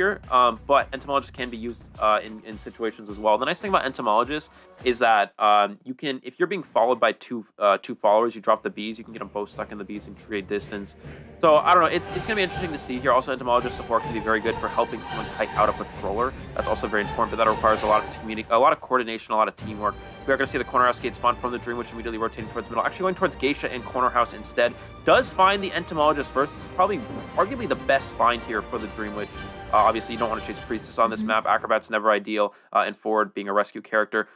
here, but entomologist can be used in situations as well. The nice thing about entomologist is that you can, if you're being followed by two followers, you drop the bees, you can get them both stuck in the bees and create distance. So I don't know, it's gonna be interesting to see here. Also, entomologist support can be very good for helping someone kite out a patroller. That's also very important, but that requires a lot of coordination, a lot of teamwork. We are gonna see the corner house gate spawn from the dream, which immediately rotating towards middle, actually going towards Geisha and corner house instead. Does find the entomologist first. It's probably arguably the best find here for the dream witch. Obviously, you don't want to chase Priestess on this map. Acrobat's never ideal, and Forward being a rescue character.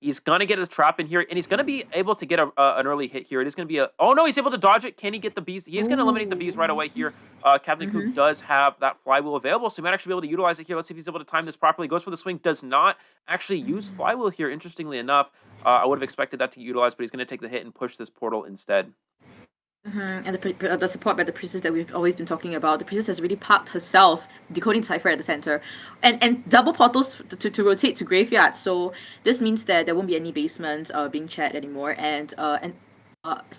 He's going to get his trap in here, and he's going to be able to get an early hit here. It is going to be a... Oh, no, he's able to dodge it. Can he get the bees? He is going to eliminate the bees right away here. Captain Coop does have that flywheel available, so he might actually be able to utilize it here. Let's see if he's able to time this properly. Goes for the swing. Does not actually use flywheel here, interestingly enough. I would have expected that to get utilized, but he's going to take the hit and push this portal instead. And the support by the priestess that we've always been talking about. The priestess has really parked herself, decoding cipher at the center, and double portals to rotate to graveyard. So this means that there won't be any basement being chat anymore. And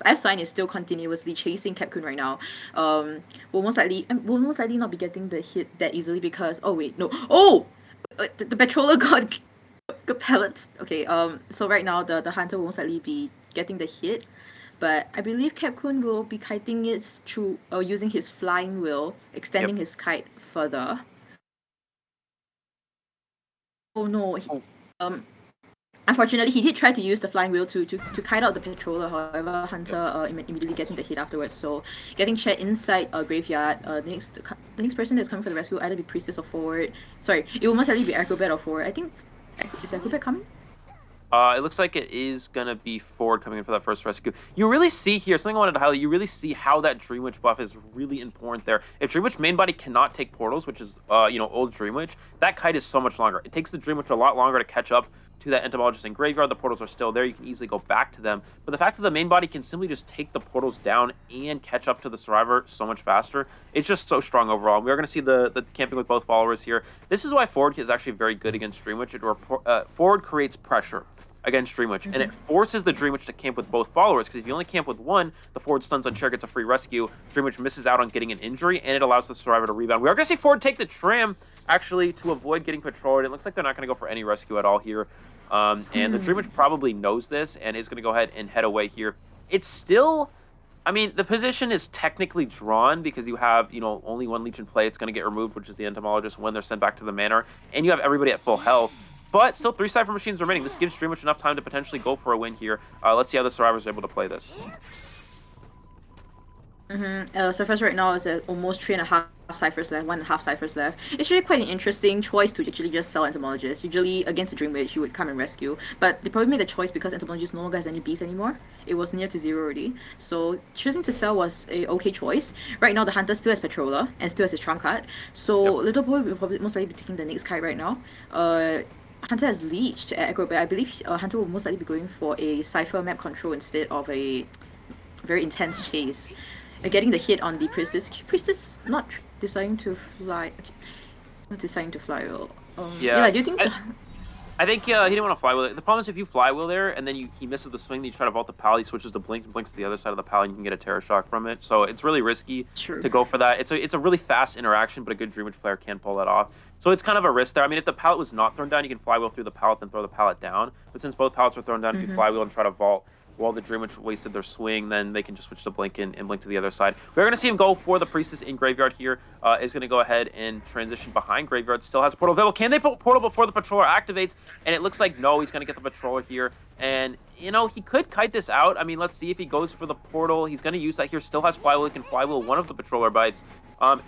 F-Sign is still continuously chasing Capcoon right now. Will most likely not be getting the hit that easily because the patroller got pellets. Okay. So right now the hunter will most likely be getting the hit. But I believe Capcoon will be kiting it through using his flying wheel, extending his kite further. Oh no! Unfortunately, he did try to use the flying wheel to kite out the patroller. However, Hunter immediately getting the hit afterwards. So getting Chet inside a graveyard. The next person that's coming for the rescue will either be Priestess or Forward. Sorry, it will most likely be Acrobat or Forward. I think is Acrobat coming? It looks like it is going to be Forward coming in for that first rescue. You really see here, something I wanted to highlight, you really see how that Dream Witch buff is really important there. If Dream Witch main body cannot take portals, which is, old Dream Witch, that kite is so much longer. It takes the Dream Witch a lot longer to catch up to that entomologist in graveyard. The portals are still there. You can easily go back to them. But the fact that the main body can simply just take the portals down and catch up to the survivor so much faster, it's just so strong overall. We are going to see the camping with both followers here. This is why Forward is actually very good against Dream Witch. Forward creates pressure against Dream Witch, and it forces the Dream Witch to camp with both followers, because if you only camp with one, the Forward stuns on chair, gets a free rescue, Dream Witch misses out on getting an injury, and it allows the survivor to rebound. We are going to see Forward take the tram, actually, to avoid getting patrolled. It looks like they're not going to go for any rescue at all here, and the Dream Witch probably knows this, and is going to go ahead and head away here. It's still... I mean, the position is technically drawn because you have, only one Leech in play. It's going to get removed, which is the Entomologist, when they're sent back to the manor, and you have everybody at full health. But still 3 Cypher Machines remaining. This gives Dream Witch enough time to potentially go for a win here. Let's see how the survivors are able to play this. Cyphers right now is at almost 3.5 ciphers left, 1.5 ciphers left. It's really quite an interesting choice to actually just sell Entomologist. Usually against the Dream Witch, you would come and rescue, but they probably made the choice because Entomologist no longer has any bees anymore. It was near to 0 already, so choosing to sell was a okay choice. Right now, the Hunter still has Patroller and still has his trump card, so Little Boy will probably most likely be taking the next kite right now. Hunter has leached at Acrobat. I believe Hunter will most likely be going for a Cypher map control instead of a very intense chase. Getting the hit on the Priestess. Priestess not deciding to fly. Not deciding to fly. Yeah, do you think... I think he didn't want to fly with it. The problem is if you fly wheel there and then he misses the swing, then you try to vault the pal, he switches to blink and blinks to the other side of the pal, and you can get a Terror Shock from it. So it's really risky to go for that. It's a really fast interaction, but a good Dream Witch player can pull that off. So it's kind of a risk there. I mean, if the pallet was not thrown down, you can fly wheel through the pallet, then throw the pallet down. But since both pallets are thrown down, if you fly wheel and try to vault while the Dream Witch wasted their swing, then they can just switch to blink and blink to the other side. We're going to see him go for the Priestess in graveyard here. Is going to go ahead and transition behind graveyard. Still has portal available. Can they put portal before the patroller activates? And it looks like no, he's going to get the patroller here. And, he could kite this out. I mean, let's see if he goes for the portal. He's going to use that here. Still has flywheel. He can flywheel one of the patroller bites.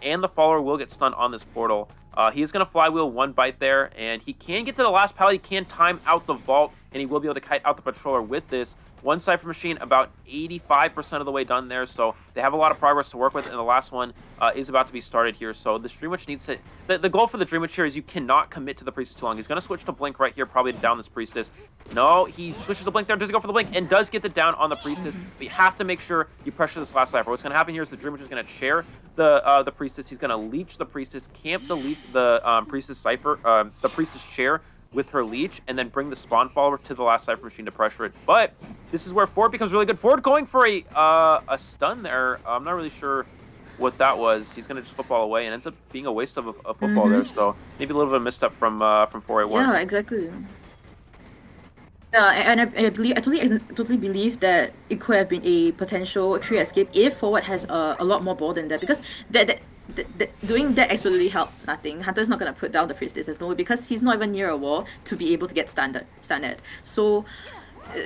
And the follower will get stunned on this portal. He is going to flywheel one bite there. And he can get to the last pallet. He can time out the vault. And he will be able to kite out the patroller with this. One Cypher Machine about 85% of the way done there, so they have a lot of progress to work with, and the last one is about to be started here. So the Dream Witch needs to... The goal for the Dream Witch here is you cannot commit to the Priestess too long. He's going to switch to Blink right here, probably to down this Priestess. No, he switches to Blink there, does go for the Blink, and does get the down on the Priestess. But you have to make sure you pressure this last Cypher. What's going to happen here is the Dream Witch is going to chair the Priestess. He's going to leech the Priestess, camp the Priestess Cypher, the Priestess chair with her leech, and then bring the spawn follower to the last Cypher Machine to pressure it. But this is where Forward becomes really good. Forward going for a stun there. I'm not really sure what that was. He's going to just football away and ends up being a waste of a football there. So maybe a little bit of a misstep from 481. Yeah, exactly. And I totally believe that it could have been a potential tree escape if forward has a lot more ball than that, because doing that actually helped nothing. Hunter's not gonna put down the priestess at all because he's not even near a wall to be able to get stunned. So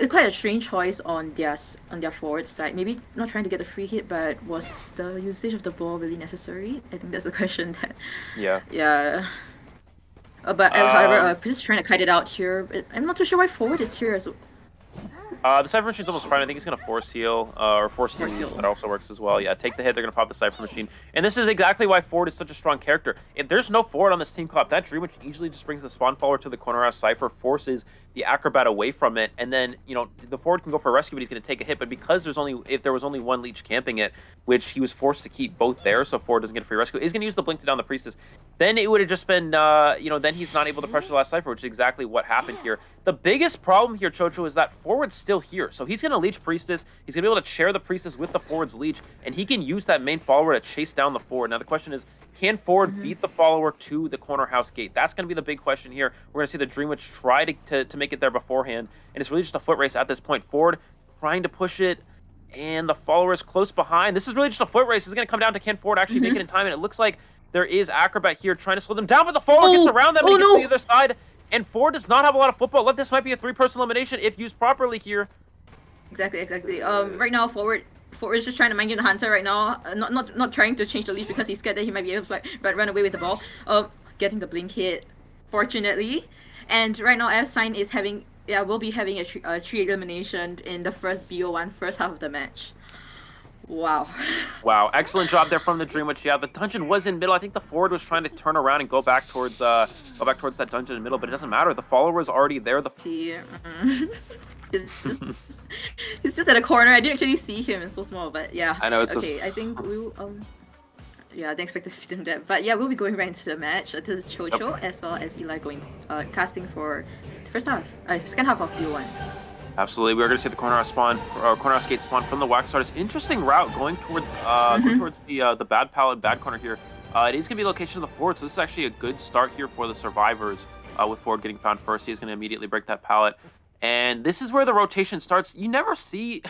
quite a strange choice on their forward side. Maybe not trying to get a free hit, but was the usage of the ball really necessary? I think that's the question that. Yeah. But however, just trying to kite it out here. I'm not too sure why forward is here as well. The Cypher Machine's almost fine. I think he's going to force heal, or force heal. That also works as well. Yeah, take the hit. They're going to pop the Cypher Machine. And this is exactly why Ford is such a strong character. If there's no Ford on this team co-op, that Dream Witch easily just brings the spawn follower to the corner house. Cypher forces the Acrobat away from it, and then, you know, the Ford can go for a rescue, but he's going to take a hit. But because if there was only one leech camping it, which he was forced to keep both there, so Ford doesn't get a free rescue, he's going to use the blink to down the Priestess. Then it would have just been, then he's not able to pressure the last Cypher, which is exactly what happened here. The biggest problem here, Chocho, is that Forward's still here. So he's going to leech Priestess. He's going to be able to share the Priestess with the Forward's leech, and he can use that main follower to chase down the Forward. Now, the question is, can Forward beat the follower to the corner house gate? That's going to be the big question here. We're going to see the Dream Witch try to make it there beforehand, and it's really just a foot race at this point. Forward trying to push it, and the follower is close behind. This is really just a foot race. It's going to come down to can Forward actually make it in time, and it looks like there is Acrobat here trying to slow them down, but the follower gets around them and gets to the other side. And Ford does not have a lot of football left. This might be a 3-person elimination if used properly here. Exactly. Right now, Forward is just trying to mind game the Hunter right now. Not trying to change the leash because he's scared that he might be able to like run away with the ball. Getting the blink hit, fortunately. And right now, F-Sign is will be having a tree elimination in the first BO1 first half of the match. Wow, excellent job there from the Dream Witch. Yeah, the dungeon was in middle. I think the Forward was trying to turn around and go back towards that dungeon in middle, but it doesn't matter. The follower was already there. He's just at a corner. I didn't actually see him. It's so small, but yeah. I know it's okay. I think we'll I didn't expect to see them there, but yeah, we'll be going right into the match. This is Chocho as well as Eli going casting for the second half of BO1. Absolutely, we're going to see the corner house gate spawn from the Wax Starters. Interesting route going towards the bad pallet, bad corner here. It is going to be location of the Forward, so this is actually a good start here for the survivors. With Forward getting found first, he's going to immediately break that pallet, and this is where the rotation starts. You never see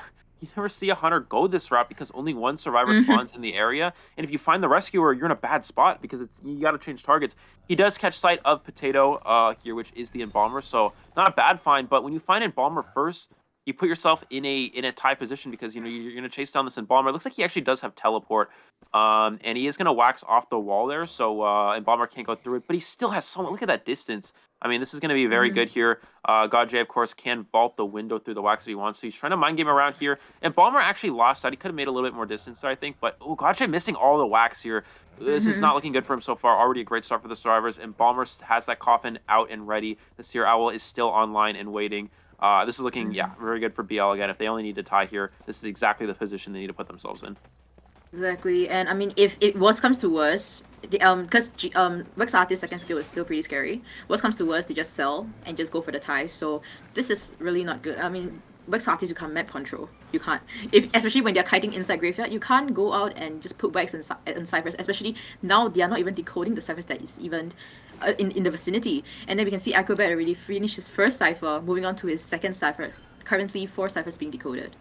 a hunter go this route because only one survivor spawns in the area, and if you find the rescuer, you're in a bad spot because you got to change targets. He does catch sight of Potato here, which is the Embalmer, so not a bad find. But when you find Embalmer first, you put yourself in a tie position because you're going to chase down this Embalmer. It looks like he actually does have teleport, and he is going to wax off the wall there, so Embalmer can't go through it. But he still has so much. Look at that distance. I mean, this is going to be very good here. God J, of course, can vault the window through the wax if he wants. So he's trying to mind game around here. And Balmer actually lost out. He could have made a little bit more distance there, I think. But, God J missing all the wax here. This is not looking good for him so far. Already a great start for the survivors. And Balmer has that coffin out and ready. The Seer Owl is still online and waiting. This is looking, very good for BL again. If they only need to tie here, this is exactly the position they need to put themselves in. Exactly. And, I mean, if it worst comes to worst, because Wax Artist second skill is still pretty scary. Worst comes to worst, they just sell and just go for the tie. So this is really not good. I mean, Wax Artist, you can't map control. You can't. Especially when they're kiting inside graveyard, you can't go out and just put Wax in ciphers. Especially now they are not even decoding the ciphers that is even in the vicinity. And then we can see Acrobat already finished his first cipher, moving on to his second cipher. Currently 4 ciphers being decoded.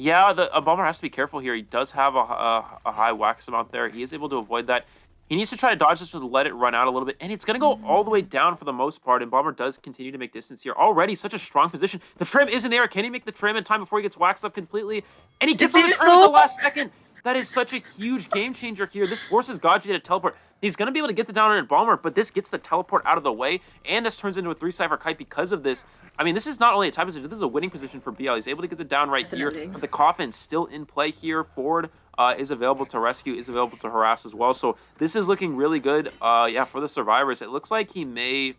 Yeah, the Bomber has to be careful here. He does have a high wax amount there. He is able to avoid that. He needs to try to dodge this to let it run out a little bit. And it's going to go all the way down for the most part. And Bomber does continue to make distance here. Already such a strong position. The trim is in the air. Can he make the trim in time before he gets waxed up completely? And he gets on the trim at the last second. That is such a huge game changer here. This forces Gaji to teleport. He's going to be able to get the down in Bomber, but this gets the teleport out of the way, and this turns into a 3-cipher kite because of this. I mean, this is not only a tie position, this is a winning position for BL. He's able to get the down right here, but the coffin still in play here. Ford is available to rescue, is available to harass as well. So this is looking really good, for the survivors. It looks like he may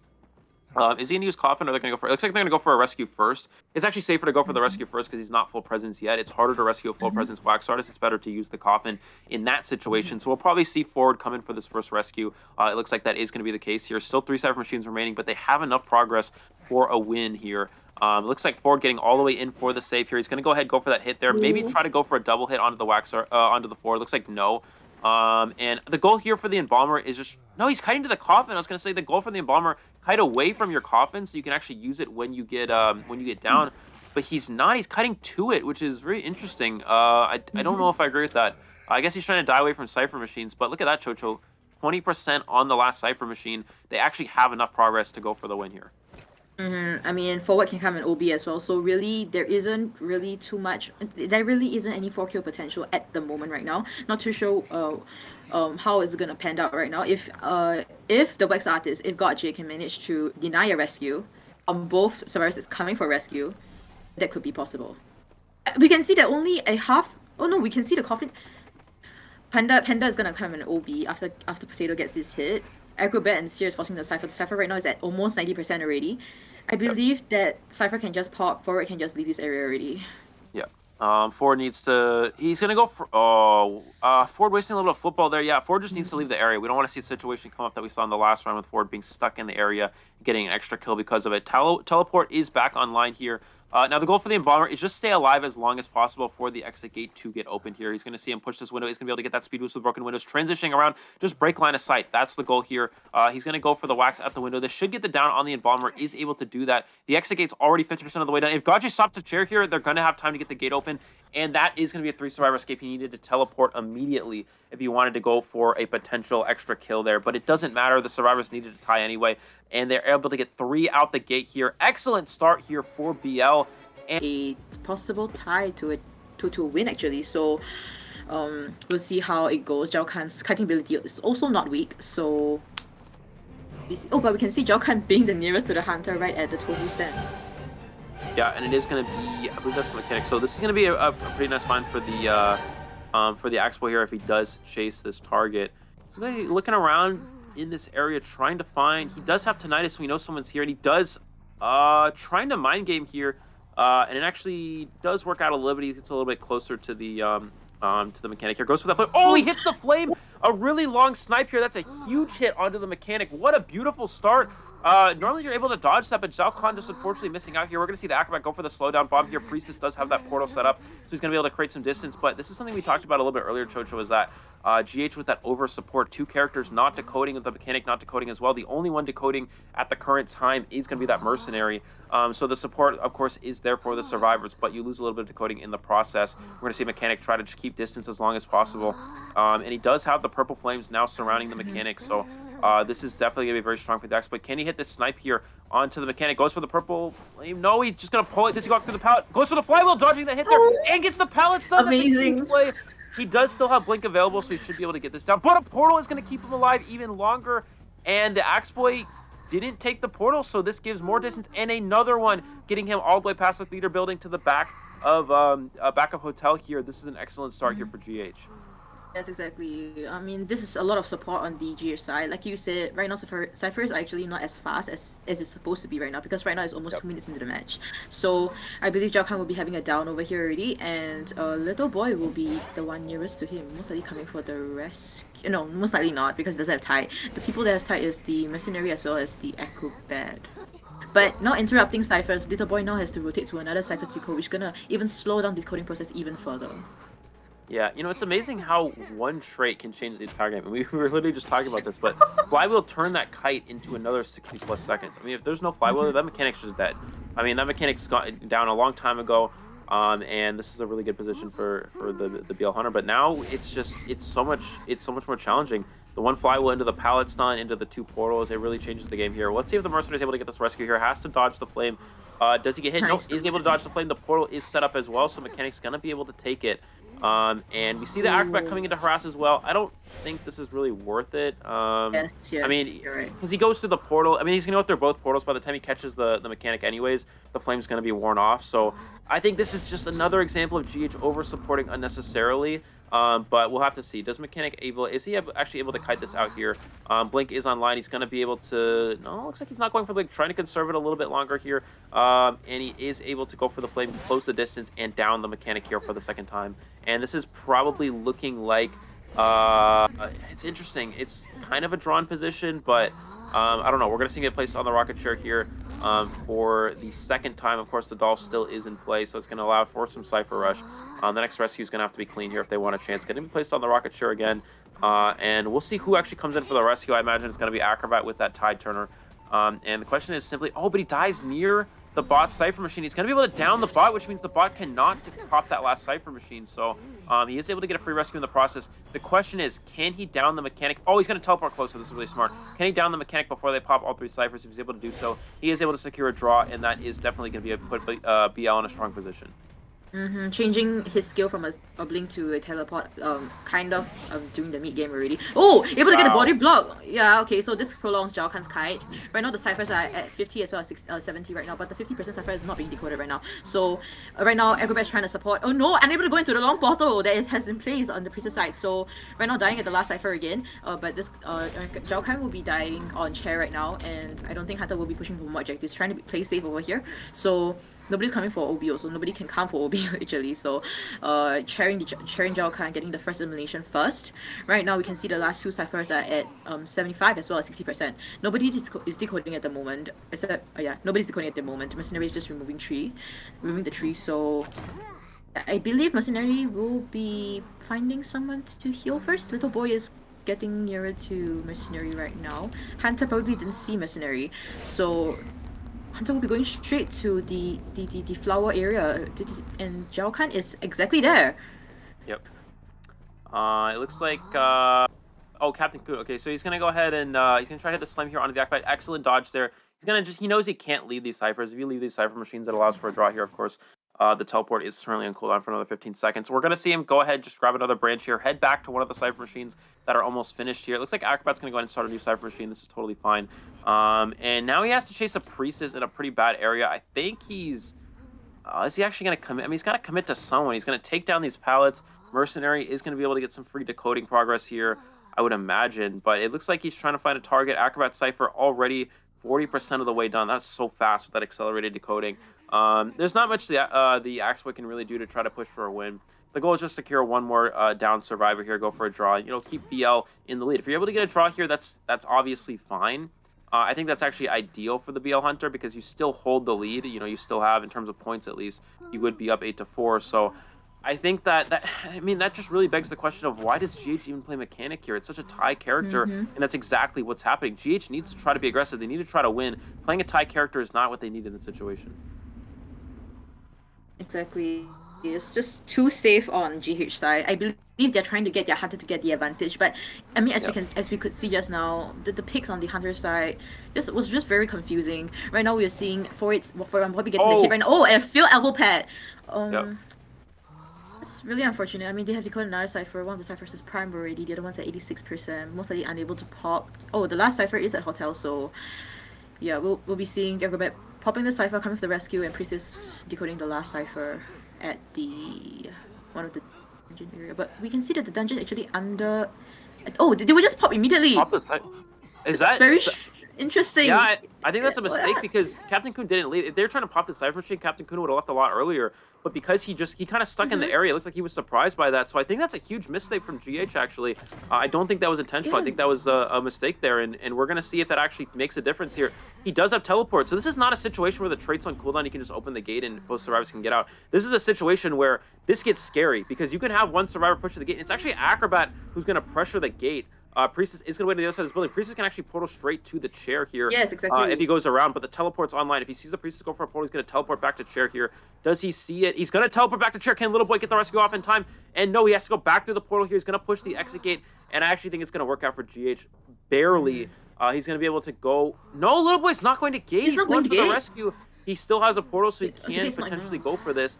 Is he going to use Coffin, or they're going to go for... It looks like they're going to go for a rescue first. It's actually safer to go for the rescue first because he's not full presence yet. It's harder to rescue a full presence Wax Artist. It's better to use the Coffin in that situation. So we'll probably see Forward come in for this first rescue. It looks like that is going to be the case here. Still 3 Cypher Machines remaining, but they have enough progress for a win here. It looks like Forward getting all the way in for the save here. He's going to go ahead and go for that hit there. Maybe try to go for a double hit onto the onto the Forward. Looks like no. And the goal here for the Embalmer is just... No, he's kiting to the Coffin. I was going to say the goal for the Embalmer, kite away from your Coffin so you can actually use it when you get down. But he's not. He's kiting to it, which is very interesting. I don't know if I agree with that. I guess he's trying to die away from Cypher Machines. But look at that, Chocho. 20% on the last Cypher Machine. They actually have enough progress to go for the win here. I mean, Forward can come in OB as well, so really there isn't really too much. There really isn't any 4-kill potential at the moment right now. Not too sure how it's gonna pan out right now. If the Wax Artist, if GodJ can manage to deny a rescue, both survivors is coming for rescue, that could be possible. We can see that only a half. Oh no, we can see the Coffin. Panda is gonna come in OB after Potato gets this hit. Acrobat and Seer is forcing the Cypher. The Cypher right now is at almost 90% already. I believe that Cypher can just pop, Forward can just leave this area already. Yeah. Forward needs to... He's going to go for... Forward wasting a little bit of football there. Yeah, Forward just needs to leave the area. We don't want to see a situation come up that we saw in the last round with Forward being stuck in the area, getting an extra kill because of it. Teleport is back online here. Now, the goal for the Embalmer is just stay alive as long as possible for the exit gate to get opened here. He's going to see him push this window. He's going to be able to get that speed boost with broken windows. Transitioning around, just break line of sight. That's the goal here. He's going to go for the Wax at the window. This should get the down on the Embalmer. Is able to do that. The exit gate's already 50% of the way down. If GodJ stops the chair here, they're going to have time to get the gate open. And that is going to be a 3-survivor escape. He needed to teleport immediately if he wanted to go for a potential extra kill there. But it doesn't matter. The survivors needed to tie anyway. And they're able to get 3 out the gate here. Excellent start here for BL. And a possible tie to a win actually. So we'll see how it goes. Zhao Kan's kiting ability is also not weak. So but we can see Zhao Kan being the nearest to the hunter right at the tofu stand. Yeah, and it is going to be, I believe that's the mechanic. So this is going to be a pretty nice find for the Axe Boy here if he does chase this target. He's going to be looking around in this area trying to find. He does have Tinnitus, so we know someone's here, and he does trying to mind game here. And it actually does work out a little bit. He gets a little bit closer to the mechanic here. Goes for that flame. Oh, he hits the flame! A really long snipe here. That's a huge hit onto the mechanic. What a beautiful start. Normally you're able to dodge that, but Zhao Kan just unfortunately missing out here. We're going to see the Acrobat go for the slowdown bomb here. Priestess does have that portal set up, so he's going to be able to create some distance. But this is something we talked about a little bit earlier, Chocho, was that GH with that over support, 2 characters not decoding, with the mechanic not decoding as well. The only one decoding at the current time is going to be that mercenary. So the support, of course, is there for the survivors, but you lose a little bit of decoding in the process. We're going to see mechanic try to just keep distance as long as possible. And he does have the purple flames now surrounding the mechanic, so this is definitely going to be very strong for the Dex. But can he hit this snipe here onto the mechanic? Goes for the purple flame. No, he's just going to pull it. Does he go up through the pallet? Goes for the flywheel, dodging the hit there, and gets the pallet stun. Amazing. He does still have Blink available, so he should be able to get this down. But a portal is going to keep him alive even longer. And the Axe Boy didn't take the portal, so this gives more distance. And another one, getting him all the way past the theater building to the back of Hotel here. This is an excellent start here for GH. Yes, exactly. I mean, this is a lot of support on the GH side. Like you said, right now Cypher is actually not as fast as it's supposed to be right now, because right now it's almost 2 minutes into the match. So I believe Zhao Kan will be having a down over here already, and Little Boy will be the one nearest to him, most likely coming for the rescue. No, most likely not, because it doesn't have tie. The people that have tie is the Mercenary as well as the Acrobat. But not interrupting Cyphers, Little Boy now has to rotate to another Cypher to decode, which is gonna even slow down the decoding process even further. Yeah, you know, it's amazing how one trait can change the entire game. And we were literally just talking about this, but Flywheel turned that kite into another 60+ seconds. I mean, if there's no Flywheel, that mechanic's just dead. I mean, that mechanic's gone down a long time ago, and this is a really good position for the BL Hunter. But now it's so much more challenging. The one Flywheel into the pallet stun, into the 2 portals, it really changes the game here. Let's see if the Mercenary is able to get this rescue here. Has to dodge the flame. Does he get hit? Nice. No, he's able to dodge the flame. The portal is set up as well, so mechanic's gonna be able to take it. And we see the Acrobat coming into harass as well. I don't think this is really worth it. Yes, I mean, you're right. Because he goes through the portal. I mean, he's going to go through both portals. By the time he catches the mechanic anyways, the flame's going to be worn off. So I think this is just another example of GH over-supporting unnecessarily. But we'll have to see. Does Mechanic is he actually able to kite this out here? Blink is online. He's going to be able to... No, looks like he's not going for Blink. Trying to conserve it a little bit longer here. And he is able to go for the flame, close the distance, and down the Mechanic here for the second time. And this is probably looking like... it's interesting. It's kind of a drawn position, but... I don't know. We're going to see him get placed on the rocket chair here for the second time. Of course, the doll still is in play, so it's going to allow for some Cypher Rush. The next rescue is going to have to be clean here if they want a chance. Getting placed on the rocket chair again. And we'll see who actually comes in for the rescue. I imagine it's going to be Acrobat with that Tide Turner. And the question is simply, oh, but he dies near the bot Cypher Machine. He's going to be able to down the bot, which means the bot cannot pop that last Cypher Machine. So he is able to get a free rescue in the process. The question is, can he down the Mechanic? Oh, he's going to teleport closer. This is really smart. Can he down the Mechanic before they pop all 3 Cyphers? If he's able to do so, he is able to secure a draw, and that is definitely going to put BL in a strong position. Changing his skill from a blink to a teleport, kind of doing the mid game already. Oh, able to get a body block. Yeah, okay, so this prolongs Zhao Kan's kite. Right now the ciphers are at 50 as well as 70 right now, but the 50% cipher is not being decoded right now. So right now Acrobat's trying to support. Oh no, unable to go into the long portal that has in place on the priestess side. So right now dying at the last cipher again. But this Zhao Kan will be dying on chair right now, and I don't think Hunter will be pushing for more objectives. Trying to play safe over here. So nobody's coming for OB also. Nobody can come for OB actually. So chairing Zhao Kan, getting the first elimination first. Right now we can see the last 2 ciphers are at 75 as well as 60%. Nobody is decoding at the moment. Except yeah, nobody's decoding at the moment. Mercenary is just removing the tree. So I believe Mercenary will be finding someone to heal first. Little boy is getting nearer to Mercenary right now. Hunter probably didn't see Mercenary, so Hunter will be going straight to the flower area, and Zhao Kan is exactly there. Yep. It looks like oh, Captain Kun. Okay, so he's gonna go ahead and he's gonna try to hit the slam here onto the Acrobat. Excellent dodge there. He's gonna he knows he can't leave these ciphers. If you leave these cipher machines, that allows for a draw here, of course. The teleport is currently on cooldown for another 15 seconds. We're going to see him go ahead, just grab another branch here, head back to one of the cipher machines that are almost finished here. It looks like Acrobat's going to go ahead and start a new cipher machine. This is totally fine. And now he has to chase a priestess in a pretty bad area. I think he's... is he actually going to commit? I mean, he's got to commit to someone. He's going to take down these pallets. Mercenary is going to be able to get some free decoding progress here, I would imagine. But it looks like he's trying to find a target. Acrobat cipher already 40% of the way done. That's so fast with that accelerated decoding. There's not much the Axeboy can really do to try to push for a win. The goal is just secure one more down survivor here, go for a draw, keep BL in the lead. If you're able to get a draw here, that's obviously fine. I think that's actually ideal for the BL Hunter because you still hold the lead. You still have, in terms of points at least, you would be up 8-4. So I think that just really begs the question of why does GH even play Mechanic here? It's such a tie character, and that's exactly what's happening. GH needs to try to be aggressive. They need to try to win. Playing a tie character is not what they need in this situation. Exactly. It's just too safe on GH side. I believe they're trying to get their Hunter to get the advantage, but I mean, as we could see just now, the picks on the Hunter side was just very confusing. Right now we are seeing for Bobby getting the hit right now. Oh, and a failed elbow pad. It's really unfortunate. I mean, they have decoded another cipher. One of the ciphers is prime already. The other one's at 86%. Most likely unable to pop. Oh, the last cipher is at hotel, so yeah, we'll be seeing Acrobat popping the cipher, coming for the rescue, and Priestess decoding the last cipher at one of the dungeon area. But we can see that the dungeon actually under... Oh, they would just pop immediately! Pop the cipher? Is that... very interesting. Yeah, I think that's a mistake because Captain Kun didn't leave. If they were trying to pop the cipher machine, Captain Kun would have left a lot earlier. But because he kind of stuck in the area, it looks like he was surprised by that. So I think that's a huge mistake from GH, actually. I don't think that was intentional. I think that was a mistake there. And we're going to see if that actually makes a difference here. He does have teleport. So this is not a situation where the trait's on cooldown. You can just open the gate and both survivors can get out. This is a situation where this gets scary because you can have one survivor push to the gate. It's actually Acrobat who's going to pressure the gate. Priestess is going to wait to the other side of this building. Priestess can actually portal straight to the chair here. Yes, exactly. If he goes around, but the teleport's online. If he sees the Priestess go for a portal, he's going to teleport back to chair here. Does he see it? He's going to teleport back to chair. Can Little Boy get the rescue off in time? And no, he has to go back through the portal here. He's going to push the exit gate, and I actually think it's going to work out for GH. Barely. He's going to be able to go... No, Little Boy's not going to gate. He's going for the rescue. He still has a portal, so he can potentially go for this.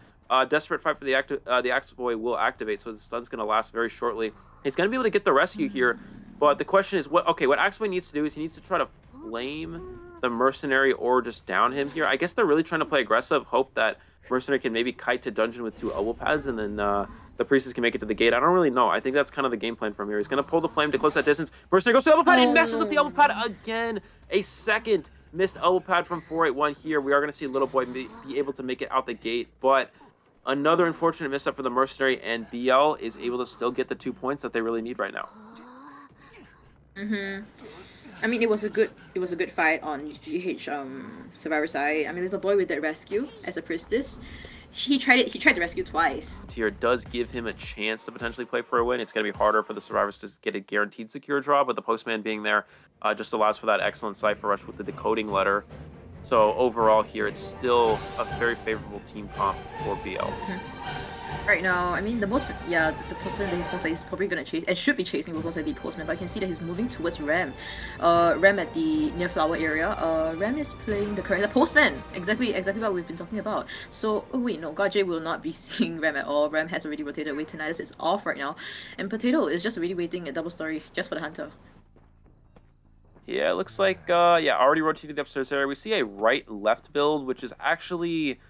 Desperate fight for the Axeboy will activate, so the stun's going to last very shortly. He's going to be able to get the rescue here. But the question is, what Axeboy needs to do is he needs to try to flame the Mercenary or just down him here. I guess they're really trying to play aggressive, hope that Mercenary can maybe kite to dungeon with 2 elbow pads, and then the Priestess can make it to the gate. I don't really know. I think that's kind of the game plan from here. He's going to pull the Flame to close that distance. Mercenary goes to the elbow pad and messes up the elbow pad again. A second missed elbow pad from 481 here. We are going to see Little Boy be able to make it out the gate, but another unfortunate misstep for the Mercenary, and BL is able to still get the 2 points that they really need right now. I mean, it was a good fight on GH Survivor side. I mean, Little Boy with that rescue as a Priestess. He tried to rescue twice. Here does give him a chance to potentially play for a win. It's going to be harder for the Survivors to get a guaranteed secure draw, but the Postman being there just allows for that excellent Cypher Rush with the decoding letter. So overall here, it's still a very favorable team comp for BL. Right now, I mean, the Postman that he's probably going to chase, and should be chasing, will also be Postman, but I can see that he's moving towards Ram. Ram at the near flower area. Ram is playing the correct Postman, exactly what we've been talking about. So, oh wait, no, Gajay will not be seeing Ram at all. Ram has already rotated away. Tinnitus is off right now, and Potato is just already waiting at double story just for the Hunter. Yeah, it looks like, already rotated the upstairs area. We see a right-left build, which is actually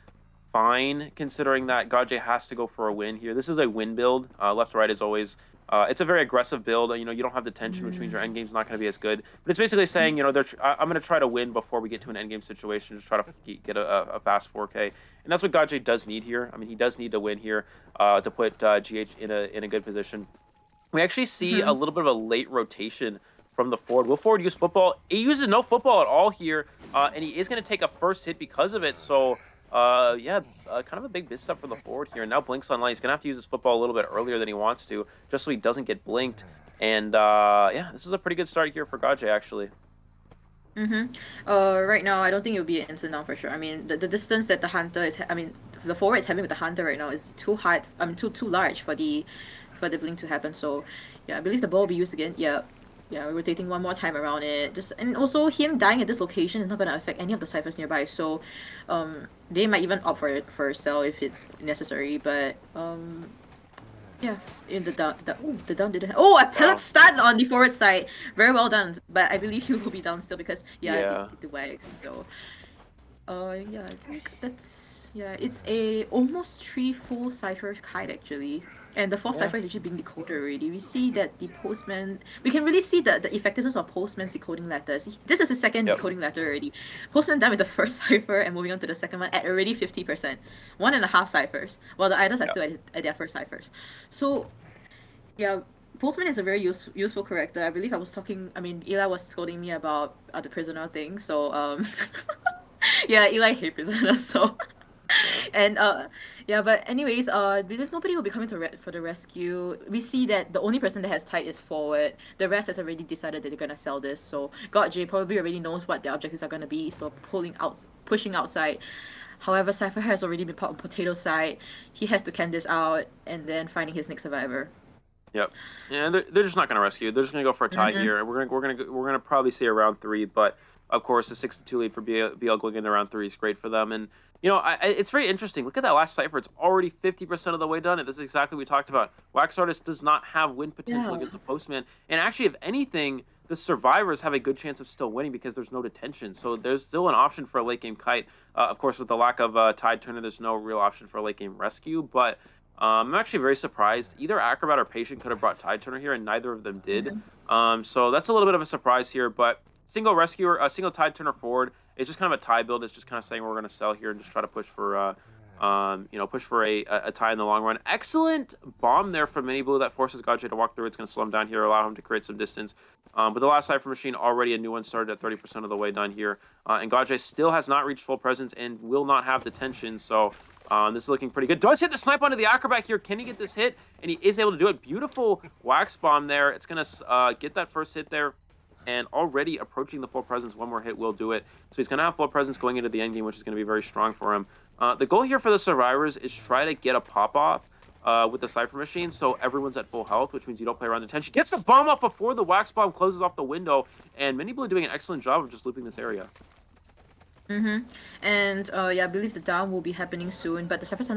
fine, considering that Gajay has to go for a win here. This is a win build. Left-right is always... it's a very aggressive build. You know, you don't have the tension, which means your endgame's not going to be as good. But it's basically saying, you know, I'm going to try to win before we get to an endgame situation, just try to get a fast 4K. And that's what Gajay does need here. I mean, he does need to win here to put GH in a good position. We actually see a little bit of a late rotation from the forward. Will forward use football? He uses no football at all here, and he is going to take a first hit because of it. So, kind of a big misstep for the forward here. And now Blink's online. He's going to have to use his football a little bit earlier than he wants to, just so he doesn't get blinked. And, this is a pretty good start here for Gajay, actually. Right now, I don't think it would be an instant down for sure. I mean, the distance that the Hunter is... the forward is having with the Hunter right now is too hard... too large for the blink to happen. So, yeah, I believe the ball will be used again. Yeah, rotating one more time around it. And also him dying at this location is not going to affect any of the ciphers nearby. So, they might even opt for a sell if it's necessary. But yeah, in the down didn't. Oh, a pellet stun on the forward side. Very well done. But I believe he will be down still because the wags. So, I think that's it's a almost 3 full cipher kite actually. And the 4th cipher is actually being decoded already. We see that the Postman... We can really see the effectiveness of Postman's decoding letters. This is his second decoding letter already. Postman done with the first cipher and moving on to the second one at already 50%. 1.5 ciphers, while the others are still at their first ciphers. So, yeah, Postman is a very useful character. I believe I was talking... I mean, Eli was scolding me about the prisoner thing, so... yeah, Eli hates prisoners, so... And but anyways, because nobody will be coming for the rescue. We see that the only person that has tied is forward. The rest has already decided that they're gonna sell this. So Gajay probably already knows what their objectives are gonna be. So pushing outside. However, Cypher has already been put on Potato's side. He has to can this out and then finding his next survivor. Yep. Yeah, they're just not gonna rescue. They're just gonna go for a tie here. We're gonna probably see a round 3, but of course the 6-2 lead for BL going into round 3 is great for them. And you know, it's very interesting. Look at that last cipher. It's already 50% of the way done. And this is exactly what we talked about. Wax Artist does not have win potential against a Postman. And actually, if anything, the survivors have a good chance of still winning because there's no detention. So there's still an option for a late game kite. Of course, with the lack of Tide Turner, there's no real option for a late game rescue. But I'm actually very surprised. Either Acrobat or Patient could have brought Tide Turner here, and neither of them did. So that's a little bit of a surprise here. But single Tide Turner forward. It's just kind of a tie build. It's just kind of saying we're going to sell here and just try to push for, a tie in the long run. Excellent bomb there from Mini Blue that forces Gajay to walk through. It's going to slow him down here, allow him to create some distance. But the last cipher machine, already a new one started at 30% of the way done here. And Gajay still has not reached full presence and will not have detention. So this is looking pretty good. Does hit the snipe onto the Acrobat here. Can he get this hit? And he is able to do it. Beautiful wax bomb there. It's going to get that first hit there. And already approaching the full presence. One more hit will do it. So he's going to have full presence going into the endgame, which is going to be very strong for him. The goal here for the survivors is try to get a pop-off with the Cypher Machine so everyone's at full health, which means you don't play around detention. Gets the bomb up before the wax bomb closes off the window. And Mini Blue doing an excellent job of just looping this area. Mm-hmm. And yeah, I believe the down will be happening soon, but the ciphers are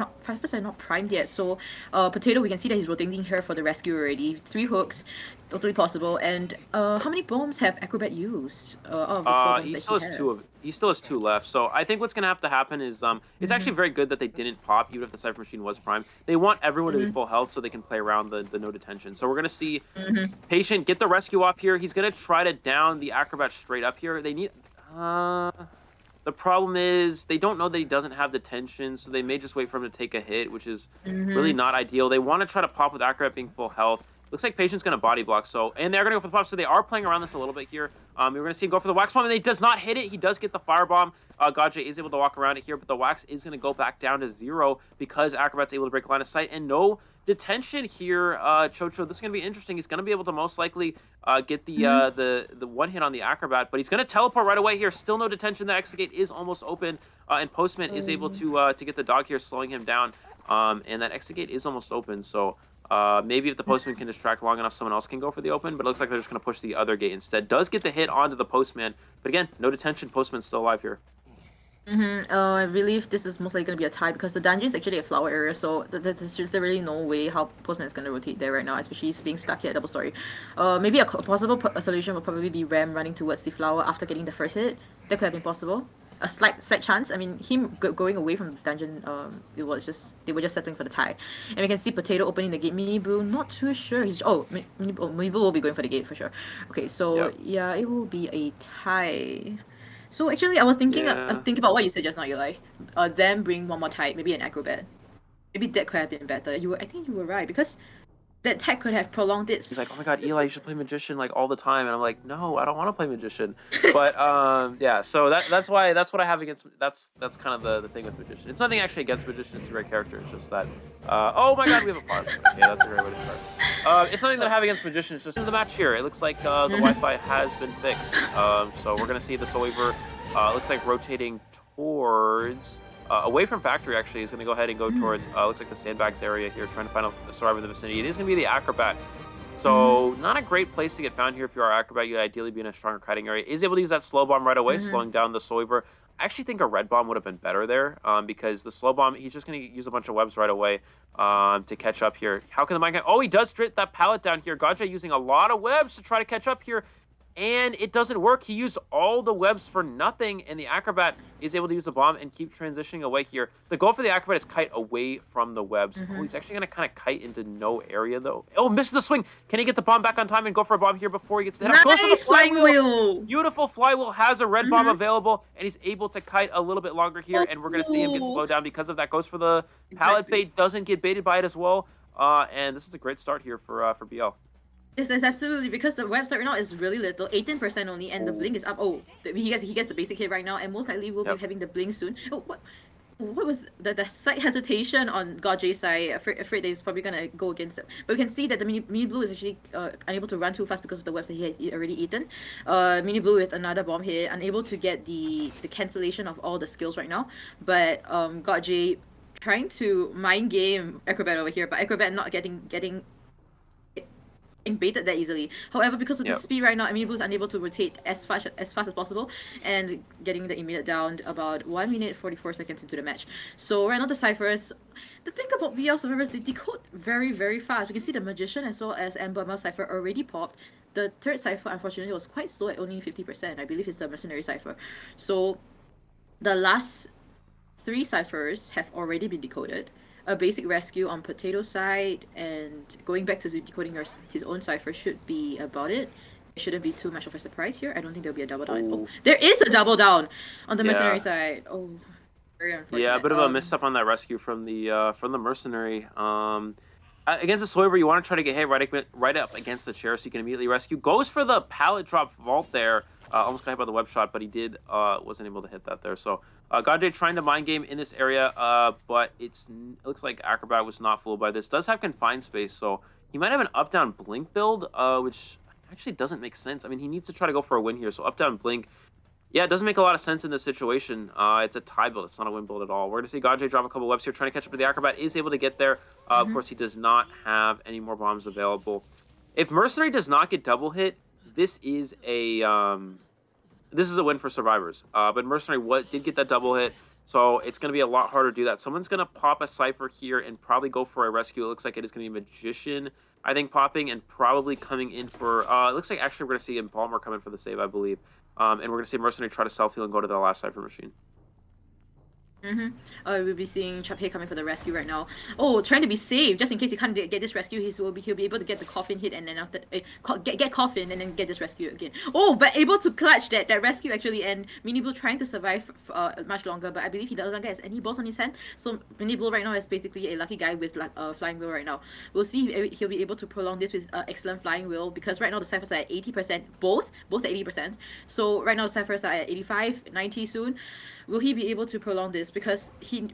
not primed yet. So Potato, we can see that he's rotating here for the rescue already. 3 hooks, totally possible. And how many bombs have Acrobat used? Out of the 4 bombs He that still he has has. he still has 2 left. So I think what's gonna have to happen is it's actually very good that they didn't pop, even if the Cypher Machine was primed. They want everyone to be full health so they can play around the no detention. So we're gonna see Patient get the rescue off here. He's gonna try to down the Acrobat straight up here. They need the problem is they don't know that he doesn't have detention, so they may just wait for him to take a hit, which is really not ideal. They want to try to pop with Acrobat being full health. Looks like Patient's going to body block, so and they're going to go for the pop, so they are playing around this a little bit here. We're going to see him go for the wax bomb, and he does not hit it. He does get the firebomb. Gajay is able to walk around it here, but the wax is going to go back down to 0 because Acrobat's able to break line of sight, and no detention here. Chocho, this is going to be interesting. He's going to be able to most likely get the one hit on the Acrobat, but he's going to teleport right away here. Still no detention. The exit gate is almost open, and Postman is able to get the dog here, slowing him down. And that exit gate is almost open, so maybe if the Postman can distract long enough, someone else can go for the open, but it looks like they're just going to push the other gate instead. Does get the hit onto the Postman, but again, no detention. Postman's still alive here. I believe this is most likely going to be a tie because the dungeon is actually a flower area, so there's just really no way how Postman is going to rotate there right now, especially he's being stuck here at double story. Maybe a possible solution would probably be Ram running towards the flower after getting the first hit. That could have been possible. A slight chance. I mean, him going away from the dungeon, they were just settling for the tie. And we can see Potato opening the gate. Mini Blue, not too sure. Mini Blue will be going for the gate for sure. Okay, so yeah, it will be a tie. So actually, I was thinking about what you said just now, Eli. Then bring one more type, maybe an Acrobat. Maybe that could have been better. I think you were right because that tech could have prolonged it. He's like, oh my god, Eli, you should play Magician like all the time, and I'm like, no, I don't want to play Magician. But yeah, so that's what I have against. That's kind of the thing with Magician. It's nothing actually against Magician. It's a great character. It's just that. Oh my god, we have a pause. Okay, that's a great way to start. It's nothing that I have against Magician. It's just in the match here. It looks like the Wi-Fi has been fixed. So we're gonna see the Soul Weaver. Looks like rotating towards. Away from factory, actually, he's going to go ahead and go towards, looks like the sandbags area here, trying to find a survivor in the vicinity. It is going to be the Acrobat. So, not a great place to get found here if you are Acrobat. You'd ideally be in a stronger kiting area. Is able to use that slow bomb right away, slowing down the Soul Weaver. I actually think a red bomb would have been better there, because the slow bomb, he's just going to use a bunch of webs right away to catch up here. How can the mine guy... Oh, he does strip that pallet down here. Gajay using a lot of webs to try to catch up here. And it doesn't work. He used all the webs for nothing, and the Acrobat is able to use the bomb and keep transitioning away here. The goal for the Acrobat is kite away from the webs. Oh, he's actually going to kind of kite into no area, though. Oh, missed the swing. Can he get the bomb back on time and go for a bomb here before he gets to hit? Nice flywheel. Beautiful flywheel, has a red bomb available, and he's able to kite a little bit longer here, and we're going to see him get slowed down because of that. Goes for the pallet bait, doesn't get baited by it as well. And this is a great start here for BL. Yes, absolutely, because the website right now is really little, 18% only, and the blink is up. Oh, he gets the basic hit right now, and most likely will be having the blink soon. Oh, what was the slight hesitation on Gajay's side? Afraid that he's probably gonna go against it. But we can see that the mini blue is actually unable to run too fast because of the webs that he has already eaten. Mini blue with another bomb hit, unable to get the cancellation of all the skills right now. But Gajay trying to mind game Acrobat over here, but Acrobat not getting baited that easily. However, because of the speed right now, Mini Blue is unable to rotate as fast as possible and getting the immediate down about 1 minute 44 seconds into the match. So right now the ciphers, the thing about BL survivors, they decode very, very fast. We can see the Magician as well as Ember cipher already popped. The third cipher, unfortunately, was quite slow at only 50%. I believe it's the Mercenary cipher. So the last 3 ciphers have already been decoded. A basic rescue on Potato side, and going back to decoding his own cipher should be about it. It shouldn't be too much of a surprise here. I don't think there'll be a double down. Oh, there is a double down on the Mercenary side. Oh, very unfortunate. Yeah, a bit of a misstep on that rescue from the Mercenary. Against the Soul Weaver, you want to try to get hit right up against the chair so you can immediately rescue. Goes for the pallet drop vault there. Almost got hit by the web shot, but he wasn't able to hit that there. So Gajay trying to mind game in this area, but it looks like Acrobat was not fooled by this. Does have confined space, so he might have an up-down blink build, which actually doesn't make sense. I mean, he needs to try to go for a win here, so up-down blink. Yeah, it doesn't make a lot of sense in this situation. It's a tie build. It's not a win build at all. We're going to see Gajay drop a couple webs here, trying to catch up to the Acrobat. Is able to get there. Of course, he does not have any more bombs available. If Mercenary does not get double hit, this is a this is a win for survivors. But Mercenary did get that double hit, so it's going to be a lot harder to do that. Someone's going to pop a Cypher here and probably go for a rescue. It looks like it is going to be Magician, I think, popping and probably coming in for... it looks like actually we're going to see Embalmer come in for the save, I believe. And we're going to see Mercenary try to self-heal and go to the last Cypher machine. We'll be seeing Chaphe coming for the rescue right now. Oh, trying to be safe just in case he can't get this rescue. He'll be able to get the coffin hit and then after get coffin and then get this rescue again. Oh, but able to clutch that rescue actually, and Mini Blue trying to survive much longer, but I believe he doesn't get any balls on his hand. So Mini Blue right now is basically a lucky guy with like flying wheel right now. We'll see if he'll be able to prolong this with excellent flying wheel, because right now the ciphers are at 80%, both at 80%. So right now the ciphers are at 85, 90 soon. Will he be able to prolong this? Because he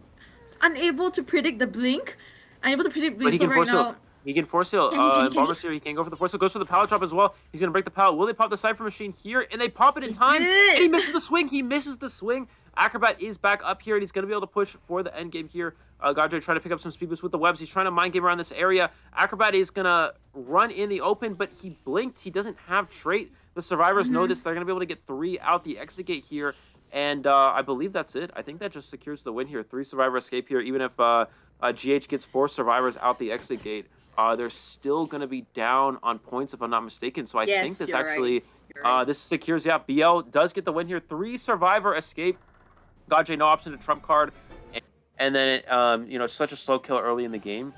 unable to predict the blink. Unable to predict blink. But he can force heal. He can force heal. Bomber's here. He can go for the force heal. Goes for the pallet drop as well. He's gonna break the pallet. Will they pop the Cypher machine here? And they pop it in time. And he misses the swing. He misses the swing. Acrobat is back up here, and he's gonna be able to push for the end game here. Gadre trying to pick up some speed boost with the webs. He's trying to mind game around this area. Acrobat is gonna run in the open, but he blinked. He doesn't have trait. The survivors know this. They're gonna be able to get 3 out the exit gate here. And I believe that's it. I think that just secures the win here. 3 survivor escape here. Even if GH gets 4 survivors out the exit gate, they're still going to be down on points if I'm not mistaken. So I think this actually, this secures, BL does get the win here. 3 survivor escape. Gadre, no option to trump card. And then, such a slow kill early in the game.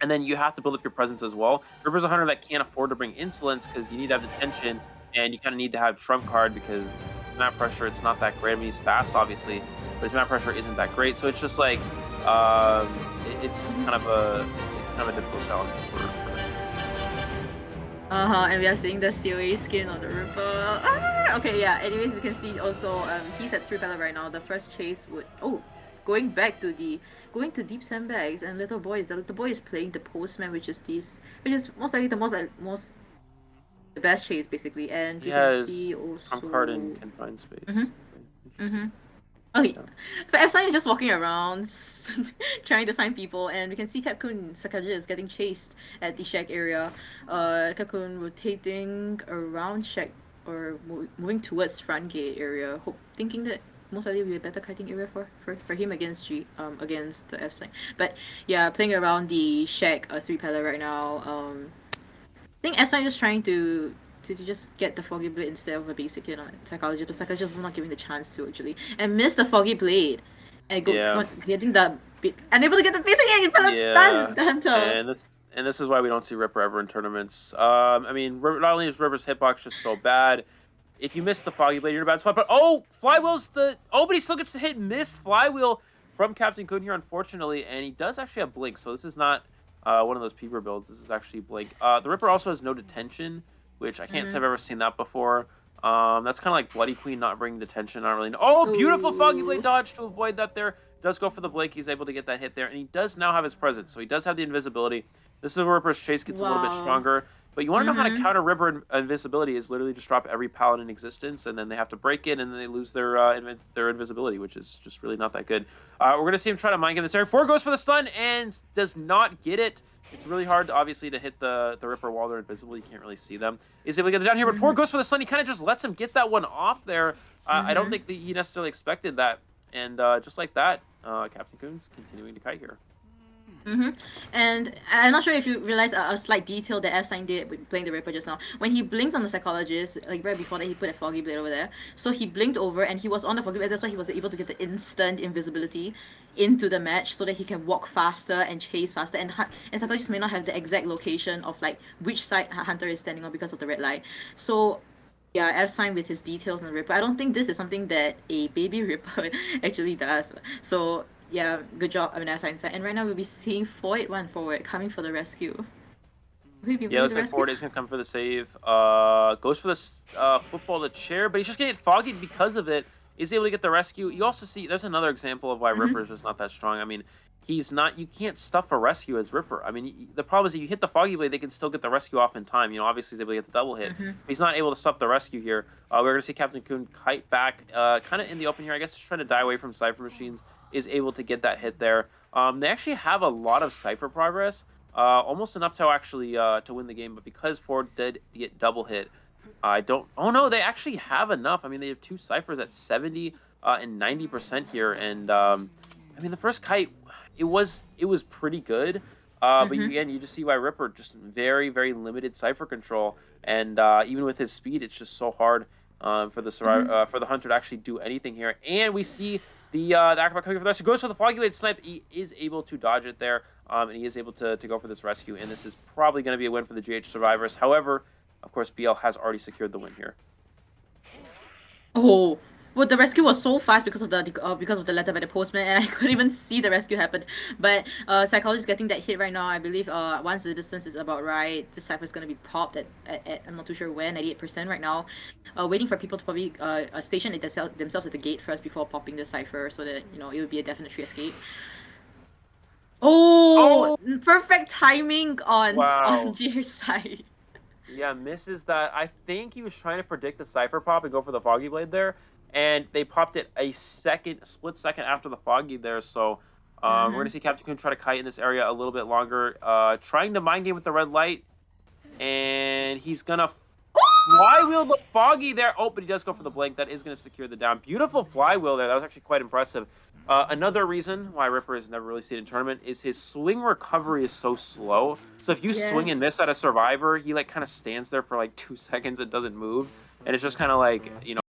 And then you have to build up your presence as well. Ripper's a hunter that can't afford to bring insolence because you need to have detention. And you kind of need to have trump card because map pressure, it's not that great. I mean, he's fast, obviously, but his map pressure isn't that great. So it's just like, it's kind of a difficult challenge for and we are seeing the COA skin on the Ripper. Okay, yeah. Anyways, we can see also he's at 3 pellet right now. The first chase would going to deep sandbags, and the little boy is playing the postman, which is most likely the best chase basically, and you can see also trump card in confined space. Okay, but F-Sign is just walking around trying to find people, and we can see Capcoon Sakaja is getting chased at the shack area. Capcoon rotating around shack or moving towards front gate area, thinking that most likely will be a better kiting area for him against the F-Sign. But yeah, playing around the shack 3 pellet right now. I think F-Sign is just trying to just get the Foggy Blade instead of a basic hit on Psychologist, but Psychologist is not giving the chance to actually. And miss the Foggy Blade. And getting the unable to get the basic hit and fell stun the Hunter. And this is why we don't see Ripper ever in tournaments. I mean, not only is Ripper's hitbox just so bad, if you miss the Foggy Blade, you're in a bad spot. But Flywheel's but he still gets to hit miss Flywheel from Captain Kun here, unfortunately, and he does actually have Blink, so this is not one of those Peeper builds. This is actually Blink. The Ripper also has no detention, which I can't say I've ever seen that before. That's kind of like Bloody Queen not bringing detention. I don't really know. Oh, beautiful Foggy Blade dodge to avoid that there. Does go for the Blink. He's able to get that hit there, and he does now have his presence, so he does have the invisibility. This is where Ripper's chase gets a little bit stronger. But you want to know how to counter Ripper invisibility is literally just drop every pallet in existence, and then they have to break it, and then they lose their invisibility, which is just really not that good. We're going to see him try to mind game this area. 4 goes for the stun and does not get it. It's really hard, obviously, to hit the Ripper while they're invisible. You can't really see them. He's able to get it down here, but 4 goes for the stun. He kind of just lets him get that one off there. I don't think that he necessarily expected that. And just like that, Captain Kun's continuing to kite here. And I'm not sure if you realize a slight detail that F-Sign did with playing the Ripper just now. When he blinked on the Psychologist, like right before that, he put a Foggy Blade over there. So he blinked over and he was on the Foggy Blade. That's why he was able to get the instant invisibility into the match so that he can walk faster and chase faster. And Psychologist may not have the exact location of like which side Hunter is standing on because of the red light. So yeah, F-Sign with his details on the Ripper. I don't think this is something that a baby Ripper actually does. So yeah, good job, F-Sign. And right now we'll be seeing Foyt forward coming for the rescue. Yeah, looks like Ford is going to come for the save. Goes for this football to chair, but he's just going to get foggied because of it. He's able to get the rescue. You also see, there's another example of why Ripper is just not that strong. I mean, you can't stuff a rescue as Ripper. I mean, the problem is that you hit the Foggy Blade, they can still get the rescue off in time. Obviously he's able to get the double hit. He's not able to stuff the rescue here. We're going to see Captain Kun kite back kind of in the open here. I guess just trying to die away from Cypher Machines. Is able to get that hit there. They actually have a lot of Cypher progress, almost enough to actually to win the game, but because Ford did get double hit, I don't. Oh no, they actually have enough. I mean, they have two ciphers at 70 and 90% here, and I mean, the first kite, it was pretty good. But Mm-hmm. again, you just see why Ripper just very limited cipher control, and even with his speed, it's just so hard for the Mm-hmm. for the hunter to actually do anything here. And we see the acrobat coming for the rescue. Goes for the foggy blade snipe. He is able to dodge it there, and he is able to go for this rescue. And this is probably going to be a win for the GH survivors. However, of course, BL has already secured the win here. Oh, well, the rescue was so fast because of the letter by the postman, and I couldn't even see the rescue happen. But psychologist getting that hit right now. I believe once the distance is about right, this cipher is gonna be popped at I'm not too sure where, 98% right now. Waiting for people to probably station themselves at the gate first before popping the cipher, so that it would be a definite free escape. Oh, Oh perfect timing on wow! GH side. Yeah, misses that. I think he was trying to predict the cipher pop and go for the foggy blade there, and they popped it a split second after the foggy there. So we're Mm-hmm. gonna see Captain Coon try to kite in this area a little bit longer, trying to mind game with the red light, and he's gonna flywheel the foggy there. Oh, but he does go for the blink. That is gonna secure the down. Beautiful flywheel there. That was actually quite impressive. Another reason why Ripper has never really seen in tournament is his swing recovery is so slow. So if you swing and miss Yes. at a survivor, he like kind of stands there for like 2 seconds and doesn't move, and it's just kind of like